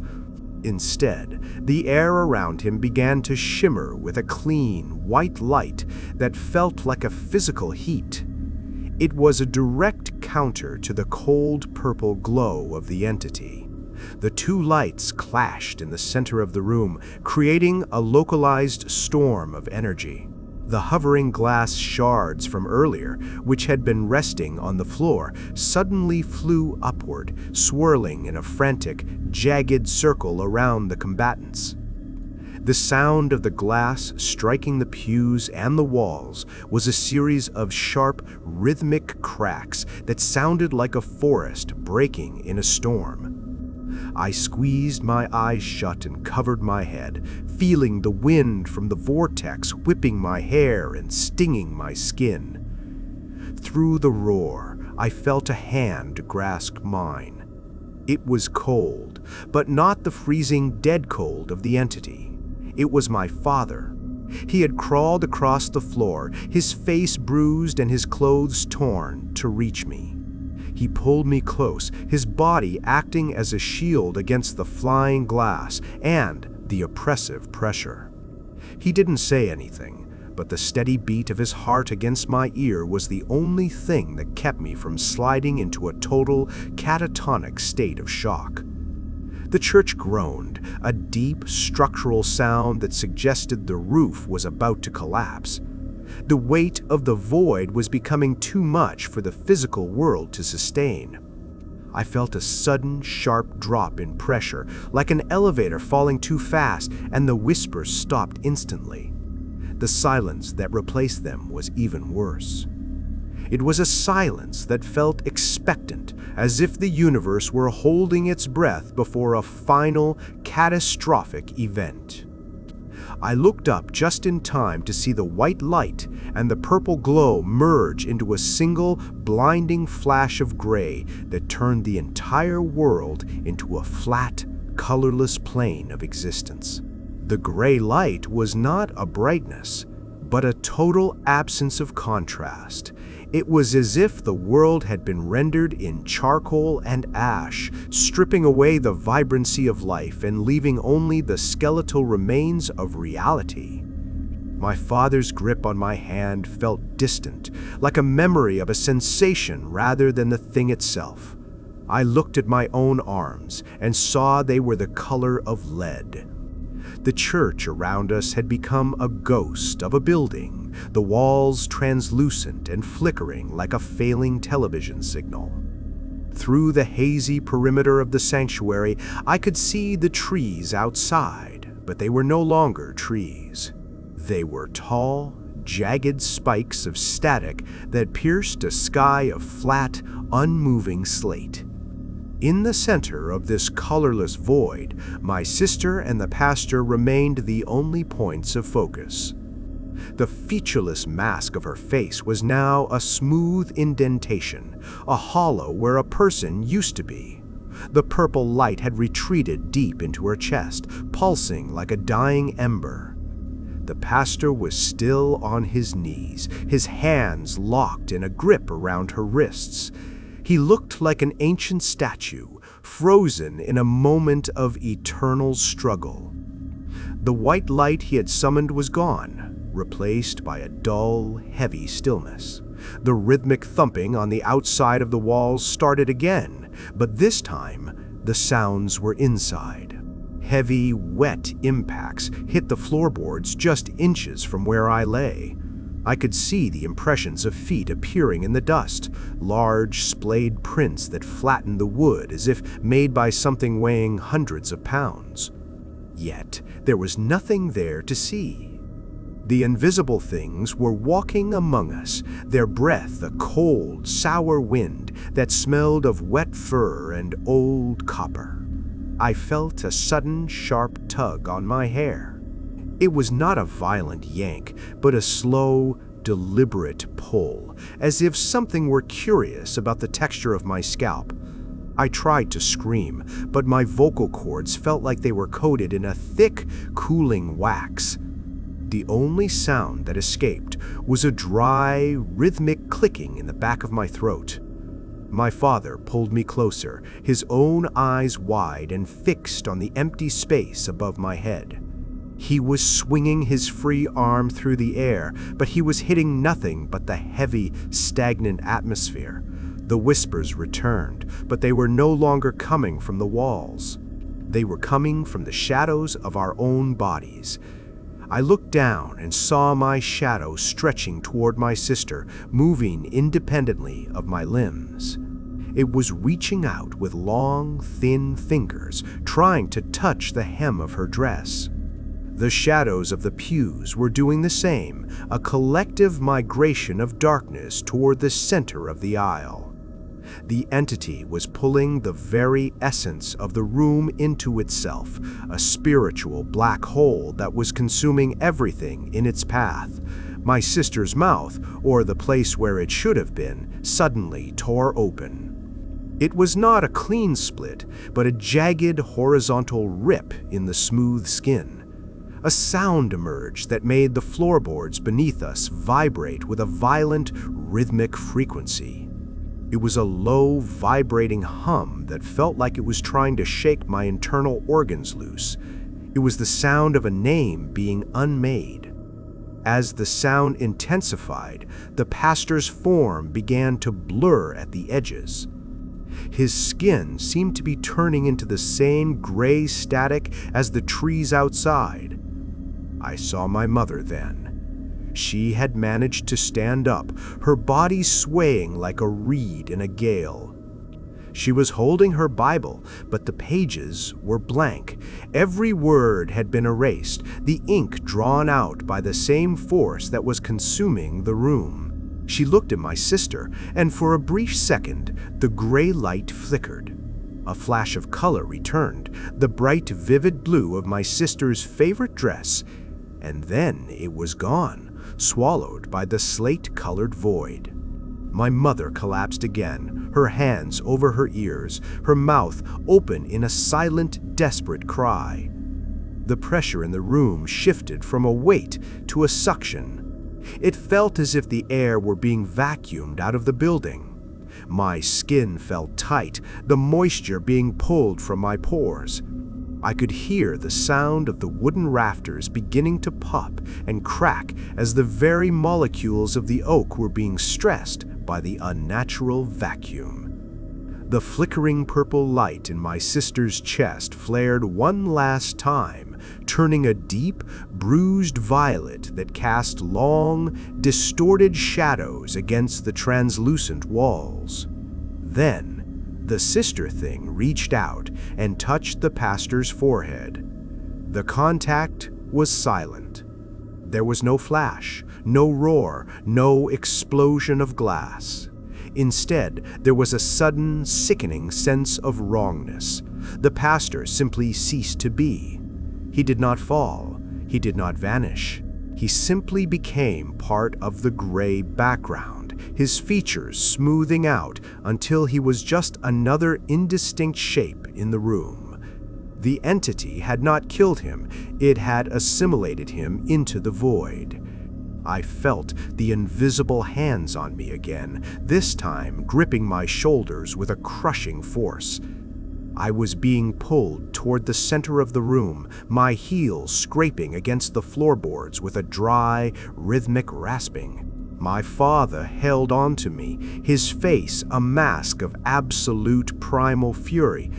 Instead, the air around him began to shimmer with a clean, white light that felt like a physical heat. It was a direct counter to the cold purple glow of the entity. The two lights clashed in the center of the room, creating a localized storm of energy. The hovering glass shards from earlier, which had been resting on the floor, suddenly flew upward, swirling in a frantic, jagged circle around the combatants. The sound of the glass striking the pews and the walls was a series of sharp, rhythmic cracks that sounded like a forest breaking in a storm. I squeezed my eyes shut and covered my head, feeling the wind from the vortex whipping my hair and stinging my skin. Through the roar, I felt a hand grasp mine. It was cold, but not the freezing dead cold of the entity. It was my father. He had crawled across the floor, his face bruised and his clothes torn, to reach me. He pulled me close, his body acting as a shield against the flying glass and the oppressive pressure. He didn't say anything, but the steady beat of his heart against my ear was the only thing that kept me from sliding into a total, catatonic state of shock. The church groaned, a deep, structural sound that suggested the roof was about to collapse. The weight of the void was becoming too much for the physical world to sustain. I felt a sudden, sharp drop in pressure, like an elevator falling too fast, and the whispers stopped instantly. The silence that replaced them was even worse. It was a silence that felt expectant, as if the universe were holding its breath before a final, catastrophic event. I looked up just in time to see the white light and the purple glow merge into a single, blinding flash of gray that turned the entire world into a flat, colorless plane of existence. The gray light was not a brightness, but a total absence of contrast. It was as if the world had been rendered in charcoal and ash, stripping away the vibrancy of life and leaving only the skeletal remains of reality. My father's grip on my hand felt distant, like a memory of a sensation rather than the thing itself. I looked at my own arms and saw they were the color of lead. The church around us had become a ghost of a building, the walls translucent and flickering like a failing television signal. Through the hazy perimeter of the sanctuary, I could see the trees outside, but they were no longer trees. They were tall, jagged spikes of static that pierced a sky of flat, unmoving slate. In the center of this colorless void, my sister and the pastor remained the only points of focus. The featureless mask of her face was now a smooth indentation, a hollow where a person used to be. The purple light had retreated deep into her chest, pulsing like a dying ember. The pastor was still on his knees, his hands locked in a grip around her wrists. He looked like an ancient statue, frozen in a moment of eternal struggle. The white light he had summoned was gone, replaced by a dull, heavy stillness. The rhythmic thumping on the outside of the walls started again, but this time The sounds were inside. Heavy, wet impacts hit the floorboards just inches from where I lay. I could see the impressions of feet appearing in the dust, large, splayed prints that flattened the wood as if made by something weighing hundreds of pounds. Yet, there was nothing there to see. The invisible things were walking among us, their breath a cold, sour wind that smelled of wet fur and old copper. I felt a sudden, sharp tug on my hair. It was not a violent yank, but a slow, deliberate pull, as if something were curious about the texture of my scalp. I tried to scream, but my vocal cords felt like they were coated in a thick, cooling wax. The only sound that escaped was a dry, rhythmic clicking in the back of my throat. My father pulled me closer, his own eyes wide and fixed on the empty space above my head. He was swinging his free arm through the air, but he was hitting nothing but the heavy, stagnant atmosphere. The whispers returned, but they were no longer coming from the walls. They were coming from the shadows of our own bodies. I looked down and saw my shadow stretching toward my sister, moving independently of my limbs. It was reaching out with long, thin fingers, trying to touch the hem of her dress. The shadows of the pews were doing the same, a collective migration of darkness toward the center of the aisle. The entity was pulling the very essence of the room into itself, a spiritual black hole that was consuming everything in its path. My sister's mouth, or the place where it should have been, suddenly tore open. It was not a clean split, but a jagged horizontal rip in the smooth skin. A sound emerged that made the floorboards beneath us vibrate with a violent, rhythmic frequency. It was a low, vibrating hum that felt like it was trying to shake my internal organs loose. It was the sound of a name being unmade. As the sound intensified, the pastor's form began to blur at the edges. His skin seemed to be turning into the same gray static as the trees outside. I saw my mother then. She had managed to stand up, her body swaying like a reed in a gale. She was holding her Bible, but the pages were blank. Every word had been erased, the ink drawn out by the same force that was consuming the room. She looked at my sister, and for a brief second, the gray light flickered. A flash of color returned, the bright, vivid blue of my sister's favorite dress, and then it was gone, swallowed by the slate-colored void. My mother collapsed again, her hands over her ears, her mouth open in a silent, desperate cry. The pressure in the room shifted from a weight to a suction. It felt as if the air were being vacuumed out of the building. My skin felt tight, the moisture being pulled from my pores. I could hear the sound of the wooden rafters beginning to pop and crack as the very molecules of the oak were being stressed by the unnatural vacuum. The flickering purple light in my sister's chest flared one last time, turning a deep, bruised violet that cast long, distorted shadows against the translucent walls. Then, the sister thing reached out and touched the pastor's forehead. The contact was silent. There was no flash, no roar, no explosion of glass. Instead, there was a sudden, sickening sense of wrongness. The pastor simply ceased to be. He did not fall. He did not vanish. He simply became part of the gray background, his features smoothing out until he was just another indistinct shape in the room. The entity had not killed him, it had assimilated him into the void. I felt the invisible hands on me again, this time gripping my shoulders with a crushing force. I was being pulled toward the center of the room, my heels scraping against the floorboards with a dry, rhythmic rasping. My father held on to me, his face a mask of absolute primal fury,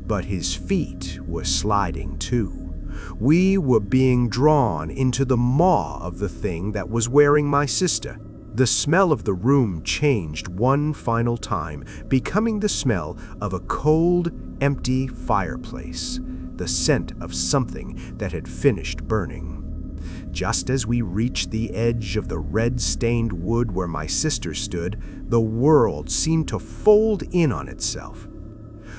but his feet were sliding too. We were being drawn into the maw of the thing that was wearing my sister. The smell of the room changed one final time, becoming the smell of a cold, empty fireplace, the scent of something that had finished burning. Just as we reached the edge of the red-stained wood where my sister stood, the world seemed to fold in on itself.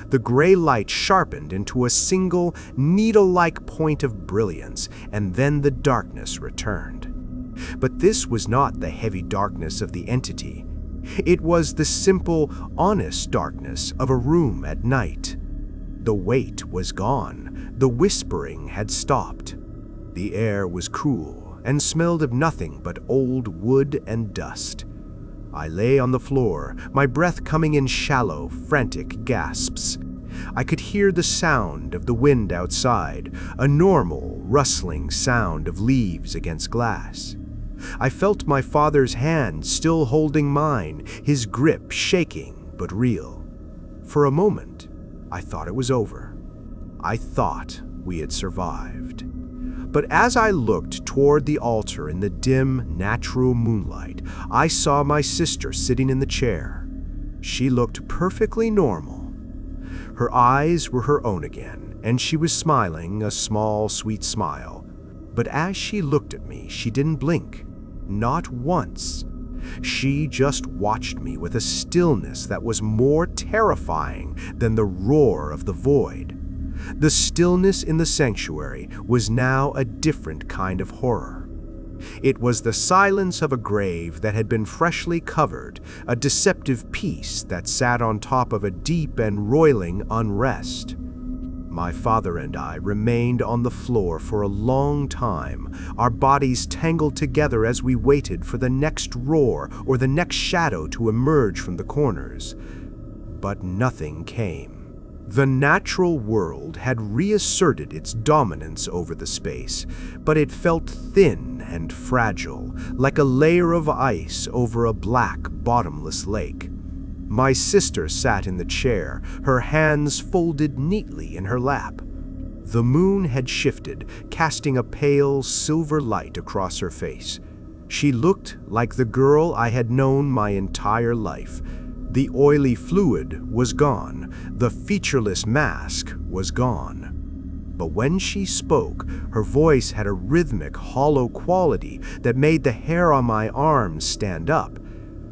The gray light sharpened into a single, needle-like point of brilliance, and then the darkness returned. But this was not the heavy darkness of the entity. It was the simple, honest darkness of a room at night. The weight was gone. The whispering had stopped. The air was cool and smelled of nothing but old wood and dust. I lay on the floor, my breath coming in shallow, frantic gasps. I could hear the sound of the wind outside, a normal, rustling sound of leaves against glass. I felt my father's hand still holding mine, his grip shaking but real. For a moment, I thought it was over. I thought we had survived. But as I looked toward the altar in the dim, natural moonlight, I saw my sister sitting in the chair. She looked perfectly normal. Her eyes were her own again, and she was smiling a small, sweet smile. But as she looked at me, she didn't blink. Not once. She just watched me with a stillness that was more terrifying than the roar of the void. The stillness in the sanctuary was now a different kind of horror. It was the silence of a grave that had been freshly covered, a deceptive peace that sat on top of a deep and roiling unrest. My father and I remained on the floor for a long time, our bodies tangled together as we waited for the next roar or the next shadow to emerge from the corners. But nothing came. The natural world had reasserted its dominance over the space, but it felt thin and fragile, like a layer of ice over a black, bottomless lake. My sister sat in the chair, her hands folded neatly in her lap. The moon had shifted, casting a pale, silver light across her face. She looked like the girl I had known my entire life. The oily fluid was gone, the featureless mask was gone. But when she spoke, her voice had a rhythmic, hollow quality that made the hair on my arms stand up.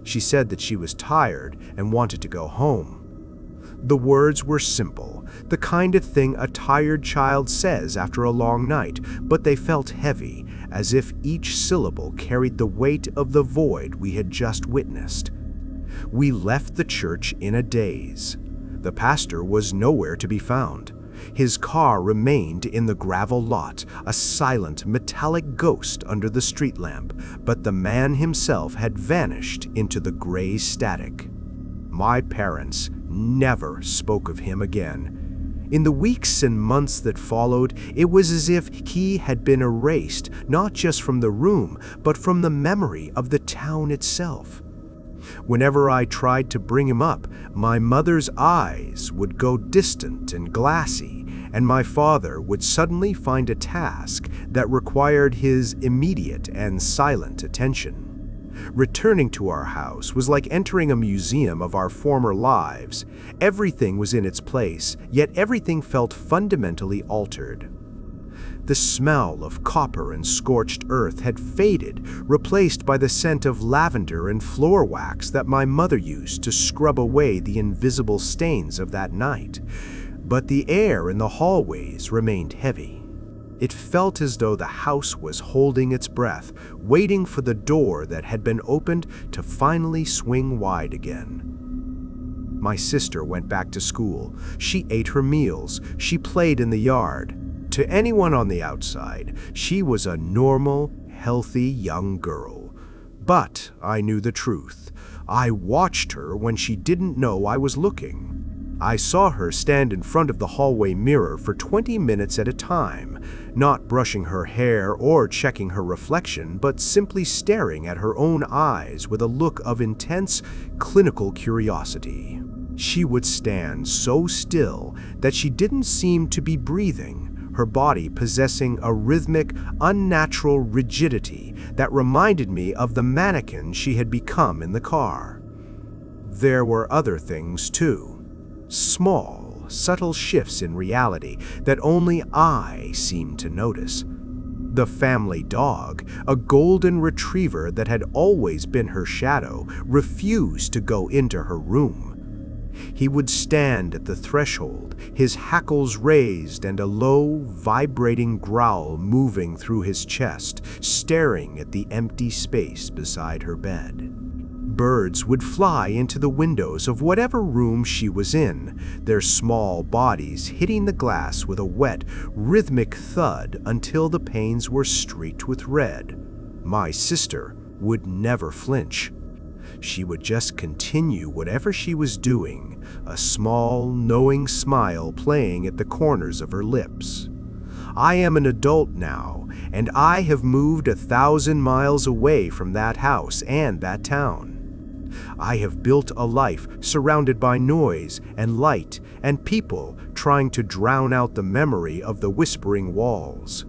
She said that she was tired and wanted to go home. The words were simple, the kind of thing a tired child says after a long night, but they felt heavy, as if each syllable carried the weight of the void we had just witnessed. We left the church in a daze. The pastor was nowhere to be found. His car remained in the gravel lot, a silent, metallic ghost under the street lamp, but the man himself had vanished into the gray static. My parents never spoke of him again. In the weeks and months that followed, it was as if he had been erased, not just from the room, but from the memory of the town itself. Whenever I tried to bring him up, my mother's eyes would go distant and glassy, and my father would suddenly find a task that required his immediate and silent attention. Returning to our house was like entering a museum of our former lives. Everything was in its place, yet everything felt fundamentally altered. The smell of copper and scorched earth had faded, replaced by the scent of lavender and floor wax that my mother used to scrub away the invisible stains of that night. But the air in the hallways remained heavy. It felt as though the house was holding its breath, waiting for the door that had been opened to finally swing wide again. My sister went back to school. She ate her meals. She played in the yard. To anyone on the outside, she was a normal, healthy young girl. But I knew the truth. I watched her when she didn't know I was looking. I saw her stand in front of the hallway mirror for 20 minutes at a time, not brushing her hair or checking her reflection, but simply staring at her own eyes with a look of intense, clinical curiosity. She would stand so still that she didn't seem to be breathing, her body possessing a rhythmic, unnatural rigidity that reminded me of the mannequin she had become in the car. There were other things too. Small, subtle shifts in reality that only I seemed to notice. The family dog, a golden retriever that had always been her shadow, refused to go into her room. He would stand at the threshold, his hackles raised and a low, vibrating growl moving through his chest, staring at the empty space beside her bed. Birds would fly into the windows of whatever room she was in, their small bodies hitting the glass with a wet, rhythmic thud until the panes were streaked with red. My sister would never flinch. She would just continue whatever she was doing, a small, knowing smile playing at the corners of her lips. I am an adult now, and I have moved 1,000 miles away from that house and that town. I have built a life surrounded by noise and light and people trying to drown out the memory of the whispering walls.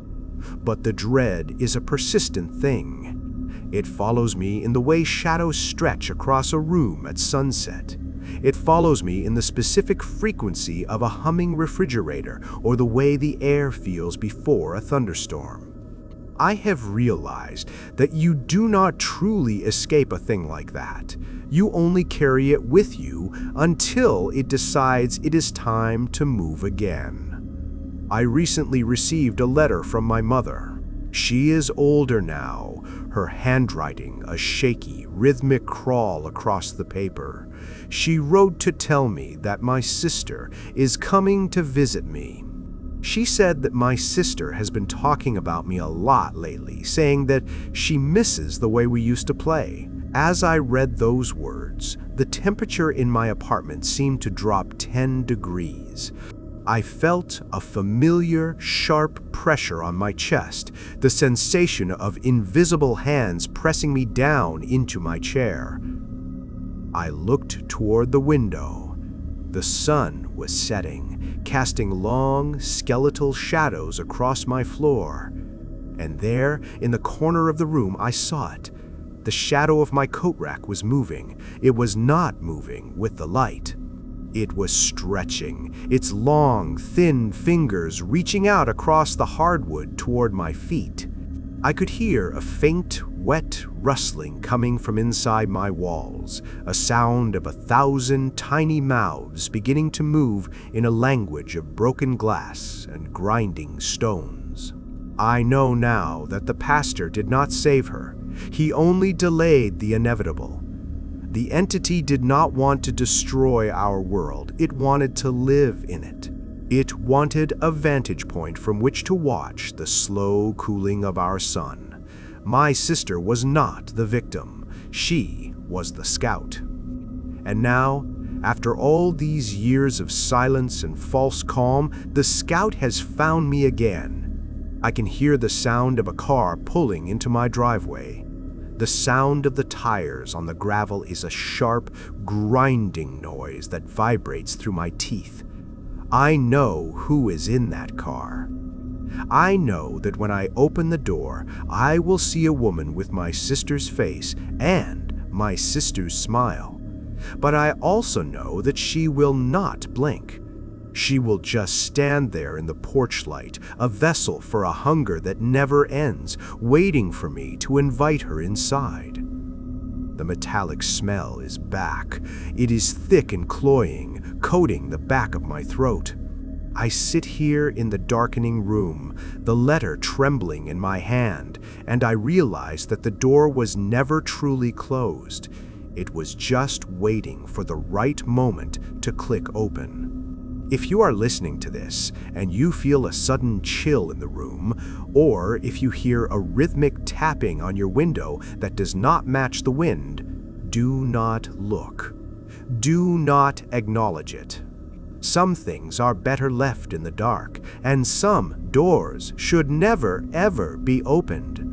But the dread is a persistent thing. It follows me in the way shadows stretch across a room at sunset. It follows me in the specific frequency of a humming refrigerator or the way the air feels before a thunderstorm. I have realized that you do not truly escape a thing like that. You only carry it with you until it decides it is time to move again. I recently received a letter from my mother. She is older now, her handwriting a shaky, rhythmic crawl across the paper. She wrote to tell me that my sister is coming to visit me. She said that my sister has been talking about me a lot lately, saying that she misses the way we used to play. As I read those words, the temperature in my apartment seemed to drop 10 degrees. I felt a familiar, sharp pressure on my chest, the sensation of invisible hands pressing me down into my chair. I looked toward the window. The sun was setting, casting long, skeletal shadows across my floor. And there, in the corner of the room, I saw it. The shadow of my coat rack was moving. It was not moving with the light. It was stretching, its long, thin fingers reaching out across the hardwood toward my feet. I could hear a faint, wet rustling coming from inside my walls, a sound of 1,000 tiny mouths beginning to move in a language of broken glass and grinding stones. I know now that the pastor did not save her. He only delayed the inevitable. The entity did not want to destroy our world. It wanted to live in it. It wanted a vantage point from which to watch the slow cooling of our sun. My sister was not the victim. She was the scout. And now, after all these years of silence and false calm, the scout has found me again. I can hear the sound of a car pulling into my driveway. The sound of the tires on the gravel is a sharp, grinding noise that vibrates through my teeth. I know who is in that car. I know that when I open the door, I will see a woman with my sister's face and my sister's smile. But I also know that she will not blink. She will just stand there in the porch light, a vessel for a hunger that never ends, waiting for me to invite her inside. The metallic smell is back. It is thick and cloying, coating the back of my throat. I sit here in the darkening room, the letter trembling in my hand, and I realize that the door was never truly closed. It was just waiting for the right moment to click open. If you are listening to this and you feel a sudden chill in the room, or if you hear a rhythmic tapping on your window that does not match the wind, do not look. Do not acknowledge it. Some things are better left in the dark, and some doors should never, ever be opened.